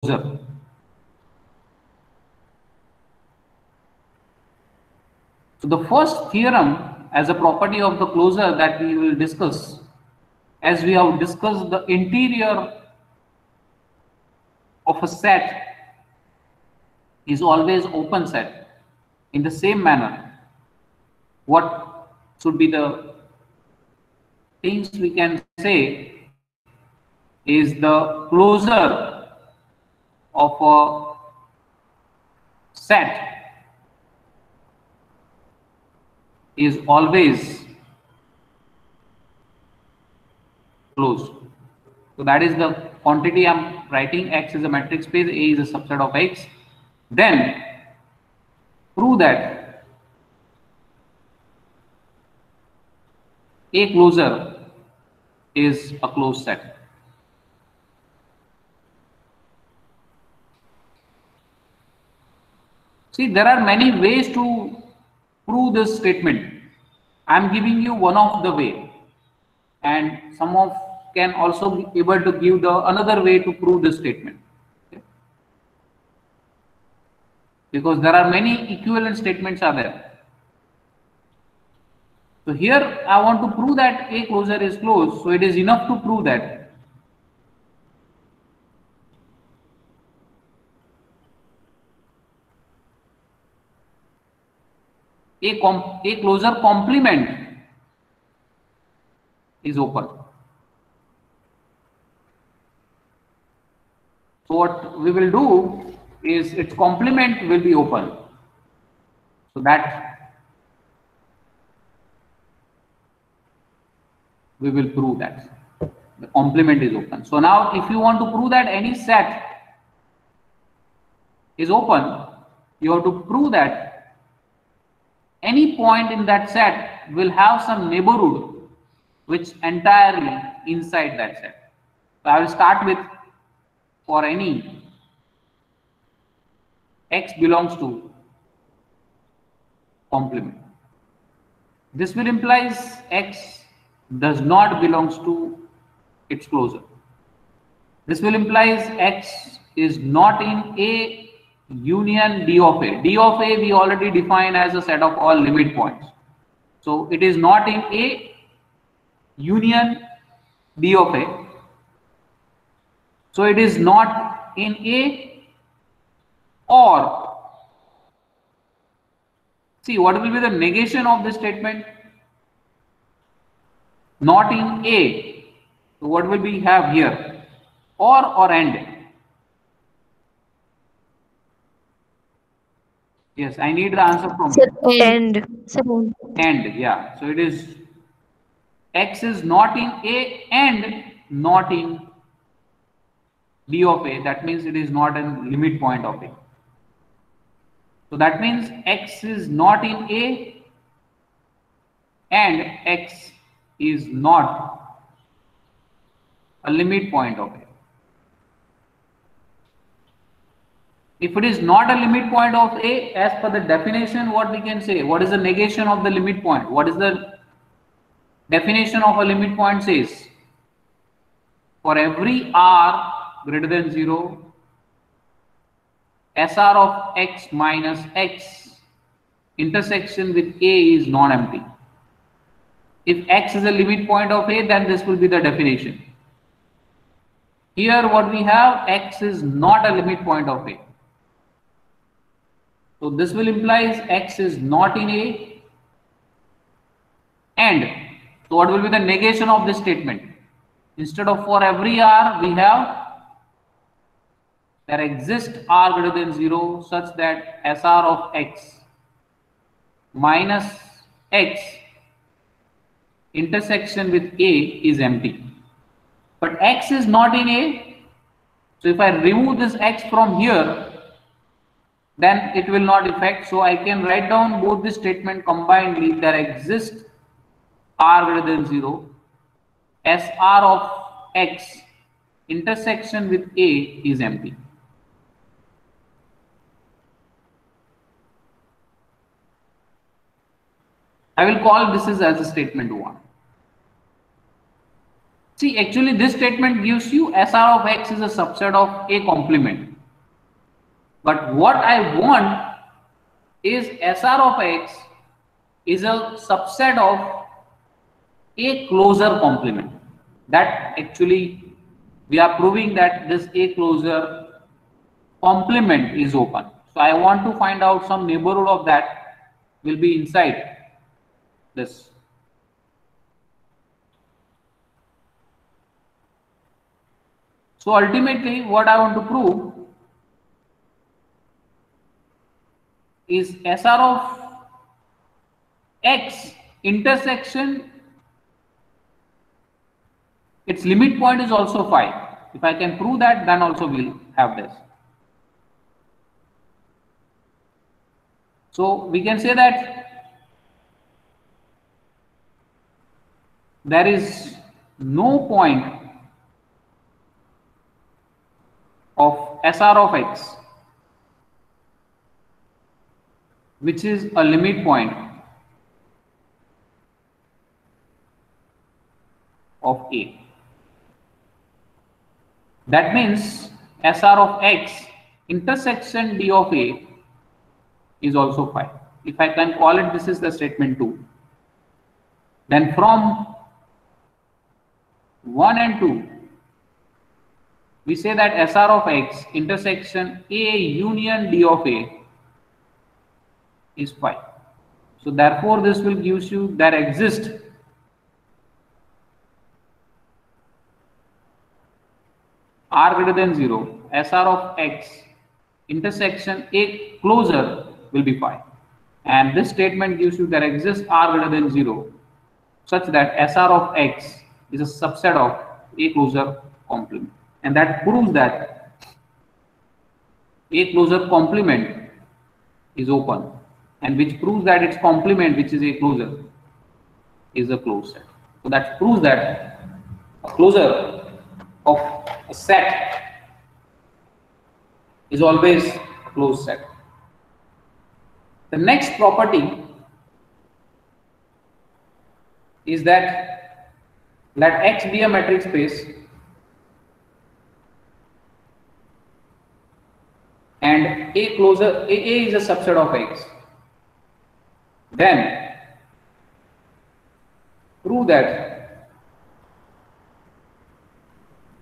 So the first theorem as a property of the closure that we will discuss, as we have discussed the interior of a set is always open set. In the same manner, what should be the things we can say is the closure of a set is always closed. So that is the quantity I'm writing. X is a metric space, A is a subset of X. Then prove that A closure is a closed set. See, there are many ways to prove this statement. I am giving you one of the way, and some of can also be able to give the another way to prove this statement. Okay? Because there are many equivalent statements are there. So here I want to prove that A closure is closed. So it is enough to prove that A closure complement is open. So what we will do is its complement will be open. So that we will prove that the complement is open. So now if you want to prove that any set is open, you have to prove that any point in that set will have some neighborhood which entirely inside that set. So I will start with, for any X belongs to complement. This will implies X does not belongs to its closure. This will implies X is not in A union D of A. D of A we already define as a set of all limit points. So it is not in A union D of A. So it is not in A, or see what will be the negation of this statement? Not in A. So what will we have here? Or and. Yes, I need the answer from you. End. And yeah, so it is X is not in A and not in B of A. That means it is not a limit point of A. So that means X is not in A and X is not a limit point of A. If it is not a limit point of A, as per the definition, what we can say? What is the negation of the limit point? What is the definition of a limit point says? For every R greater than 0, SR of X minus X intersection with A is non-empty. If X is a limit point of A, then this will be the definition. Here what we have, X is not a limit point of A. So this will implies X is not in A, and so what will be the negation of this statement? Instead of for every R, we have there exists R greater than 0 such that SR of X minus X intersection with A is empty. But X is not in A, so if I remove this X from here, then it will not affect. So I can write down both the statement combinedly. There exists R greater than 0, SR of X intersection with A is empty. I will call this as a statement 1. See, actually this statement gives you SR of X is a subset of A complement. But what I want is SR of X is a subset of a closure complement. That actually we are proving that this A closure complement is open. So I want to find out some neighborhood of that will be inside this. So ultimately what I want to prove is SR of X intersection, its limit point is also phi. If I can prove that, then also we'll have this. So we can say that there is no point of SR of X which is a limit point of A. That means SR of X intersection D of A is also phi. If I can call it, this is the statement 2. Then from 1 and 2, we say that SR of X intersection A union D of A is phi. So therefore this will give you there exists R greater than 0, SR of X intersection A closure will be phi. And this statement gives you there exists R greater than 0 such that SR of X is a subset of A closure complement. And that proves that A closure complement is open, and which proves that its complement, which is A closure, is a closed set. So that proves that a closure of a set is always a closed set. The next property is that let X be a metric space and A closure A is a subset of X. Then prove that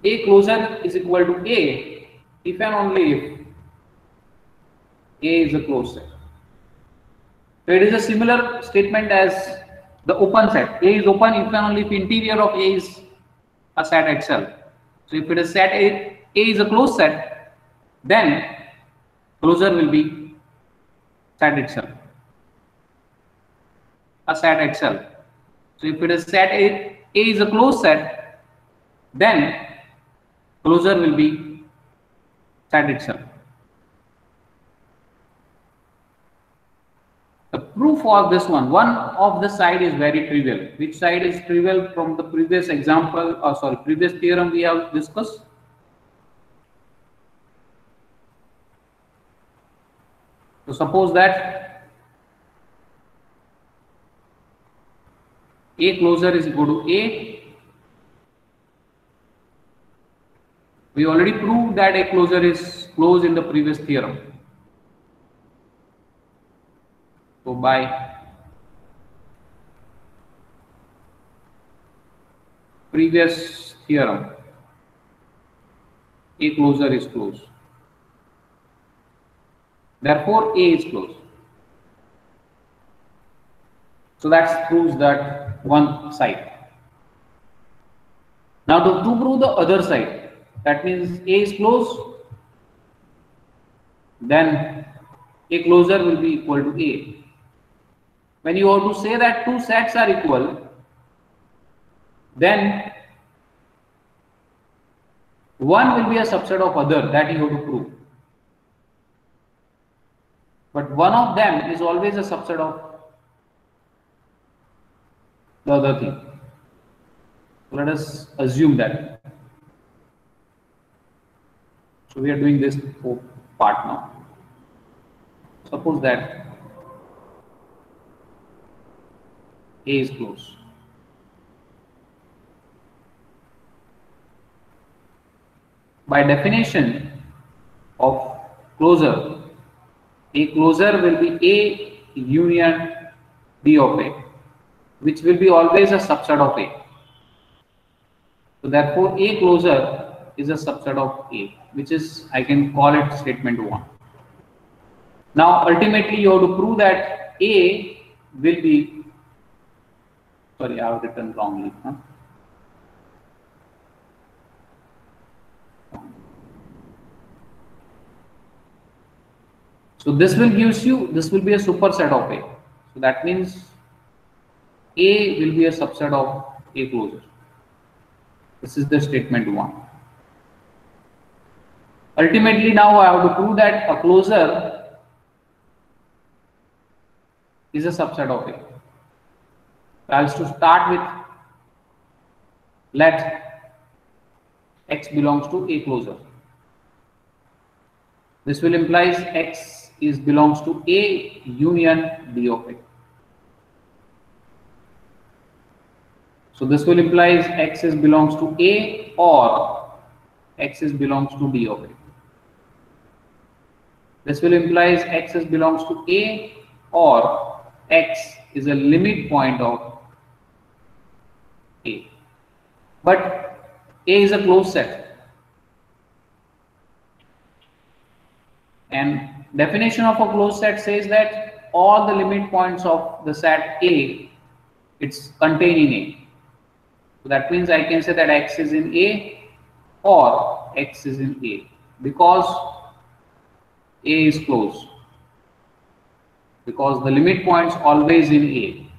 A closure is equal to A if and only if A is a closed set. So it is a similar statement as the open set. A is open if and only if interior of A is a set itself. So if it is set A is a closed set, then closure will be set itself, a set itself. So if it is set A is a closed set, then closure will be set itself. The proof of this one of the side is very trivial. Which side is trivial from the previous example, or sorry, previous theorem we have discussed? So suppose that A closure is equal to A. We already proved that A closure is closed in the previous theorem. So by previous theorem, A closure is closed. Therefore, A is closed. So that proves that one side. Now to prove the other side, that means A is closed, then A closure will be equal to A. When you want to say that two sets are equal, then one will be a subset of other, that you have to prove. But one of them is always a subset of the other thing. So let us assume that. So we are doing this part now. Suppose that A is closed. By definition of closure. A closure will be A union B of A, which will be always a subset of A. So therefore, A closure is a subset of A, which is, I can call it statement 1. Now, ultimately, you have to prove that A will be, sorry, I have written wrongly. So this will gives you, this will be a superset of A. So that means A will be a subset of A closure. This is the statement 1. Ultimately, now I have to prove that a closure is a subset of A. So I have to start with let X belongs to A closure. This will implies X is belongs to A union D of A. So this will implies X is belongs to A or X is belongs to D of A. This will implies X is belongs to A or X is a limit point of A. But A is a closed set. And definition of a closed set says that all the limit points of the set A, it's contained in A. So that means I can say that X is in A or X is in A because A is closed. Because the limit points always in A.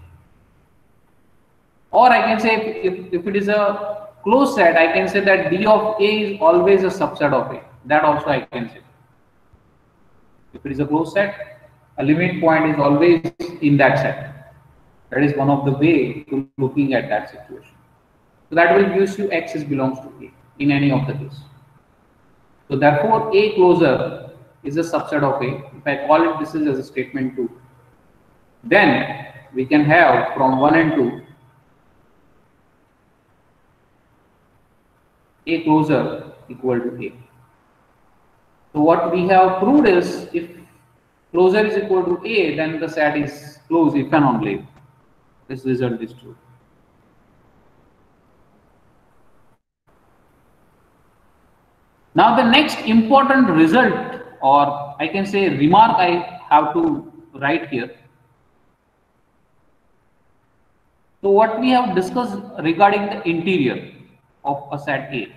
Or I can say if it is a closed set, I can say that D of A is always a subset of A. That also I can say. If it is a closed set, a limit point is always in that set. That is one of the way to looking at that situation. So that will give you X is belongs to A in any of the case. So therefore, A closure is a subset of A. If I call it this is as a statement 2, then we can have from 1 and 2 A closure equal to A. So what we have proved is if closure is equal to A, then the set is closed if and only if this result is true. Now the next important result, or I can say remark, I have to write here. So what we have discussed regarding the interior of a set A.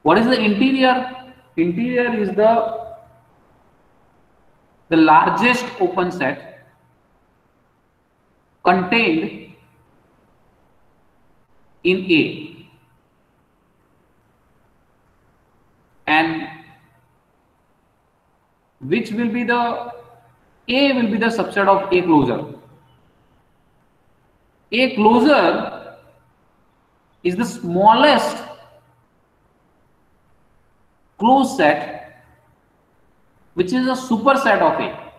What is the interior? Interior is the largest open set contained in A, and which will be the A will be the subset of A closure. A closure is the smallest closed set which is a superset of A.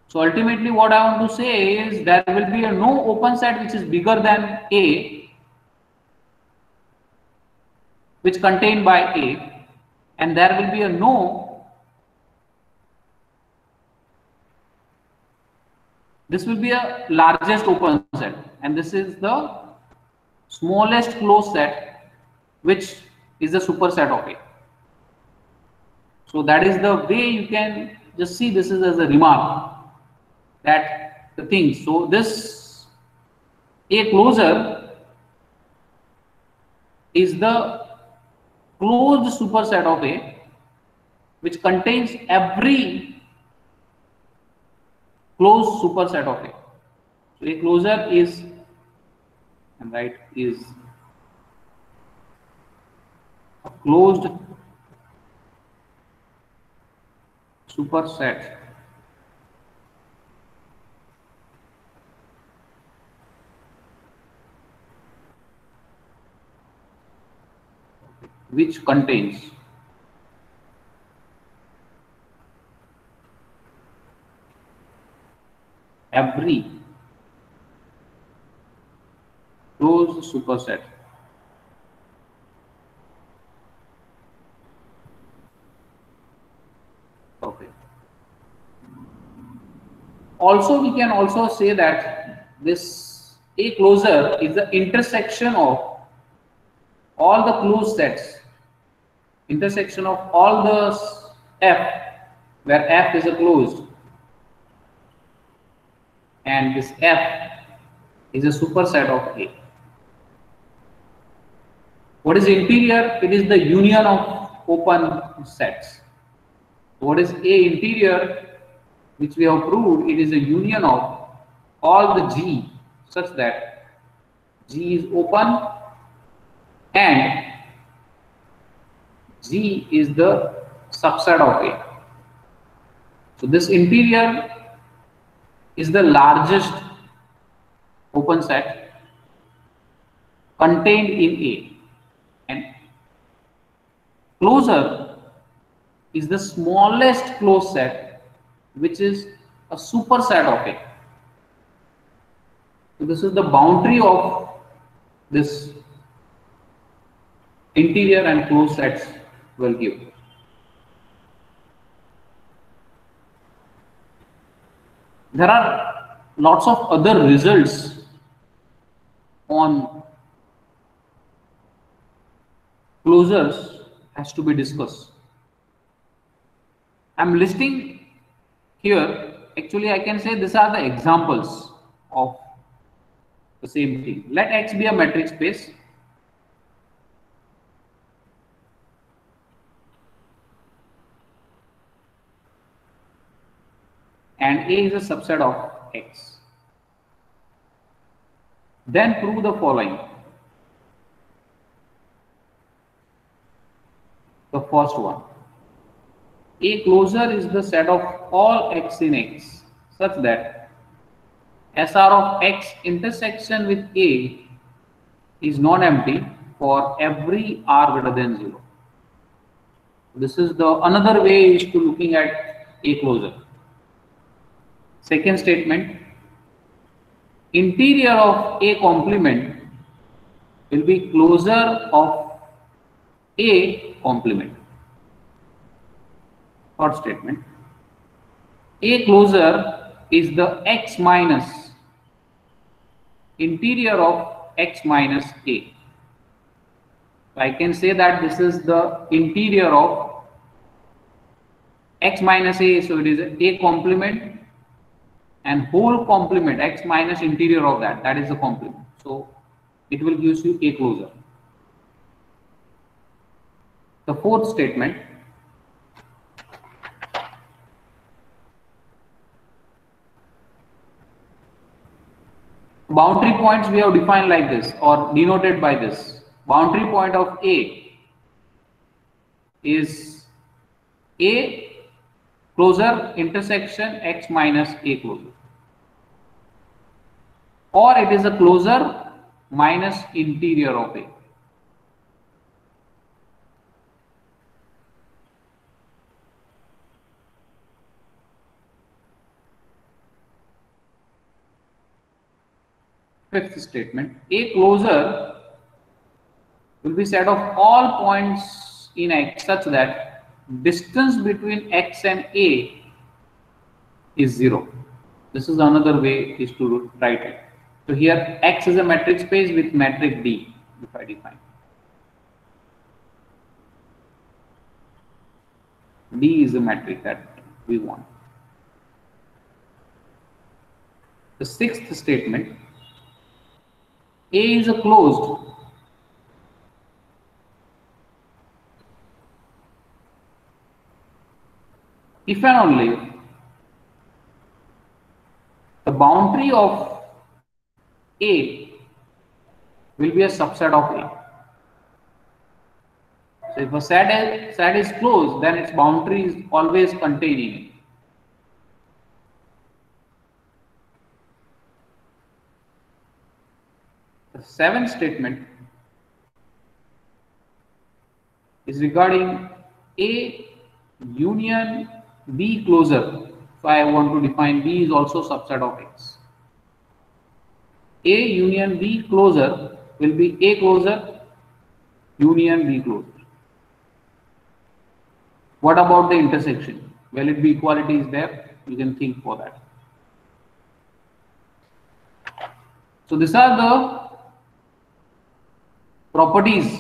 So ultimately what I want to say is there will be a no open set which is bigger than A, which contained by A, and there will be a no, this will be a largest open set, and this is the smallest closed set which is the superset of A. So that is the way you can just see this is as a remark that the thing. So this A closure is the closed superset of A which contains every closed superset of A. So A closure is, and right, is a closed superset which contains every closed superset Also, we can also say that this A closure is the intersection of all the closed sets, intersection of all the F, where F is a closed, and this F is a superset of A. What is interior? It is the union of open sets. What is A interior, which we have proved? It is a union of all the G such that G is open and G is the subset of A. So this interior is the largest open set contained in A, and closure is the smallest closed set, which is a superset of A. So this is the boundary of this interior and closed sets will give. There are lots of other results on closures has to be discussed. I'm listing here, actually I can say these are the examples of the same thing. Let X be a metric space. And A is a subset of X. Then prove the following. The first one. A closure is the set of all X in X such that SR of X intersection with A is non-empty for every R greater than 0. This is the another way is to looking at A closure. Second statement, interior of A complement will be closure of A complement. Third statement, A closure is the X minus interior of X minus A. So I can say that this is the interior of X minus A, so it is A complement and whole complement X minus interior of that is the complement. So it will give you A closure. The fourth statement, boundary points we have defined like this or denoted by this. Boundary point of A is A closure intersection X minus A closure, or it is a closure minus interior of A. Fifth statement, A closure will be set of all points in X such that distance between X and A is 0. This is another way is to write it. So here X is a metric space with metric D, if I define. D is a metric that we want. The sixth statement, A is a closed if and only if the boundary of A will be a subset of A. So if a set is closed, then its boundary is always containing it. The seventh statement is regarding A union B closure. So I want to define B is also subset of X. A union B closure will be A closure union B closure. What about the intersection? Will it be equality is there? You can think for that. So these are the properties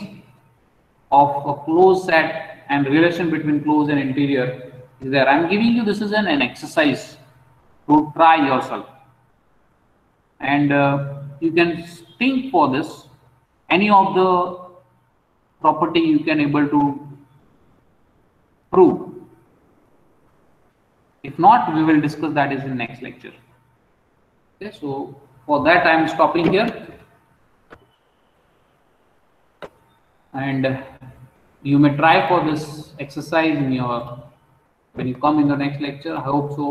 of a closed set and relation between closed and interior is there. I am giving you this is an exercise to try yourself, and you can think for this any of the property you can able to prove. If not, we will discuss that is in next lecture. Okay, so for that I am stopping here, and you may try for this exercise in your when you come in the next lecture. I hope so.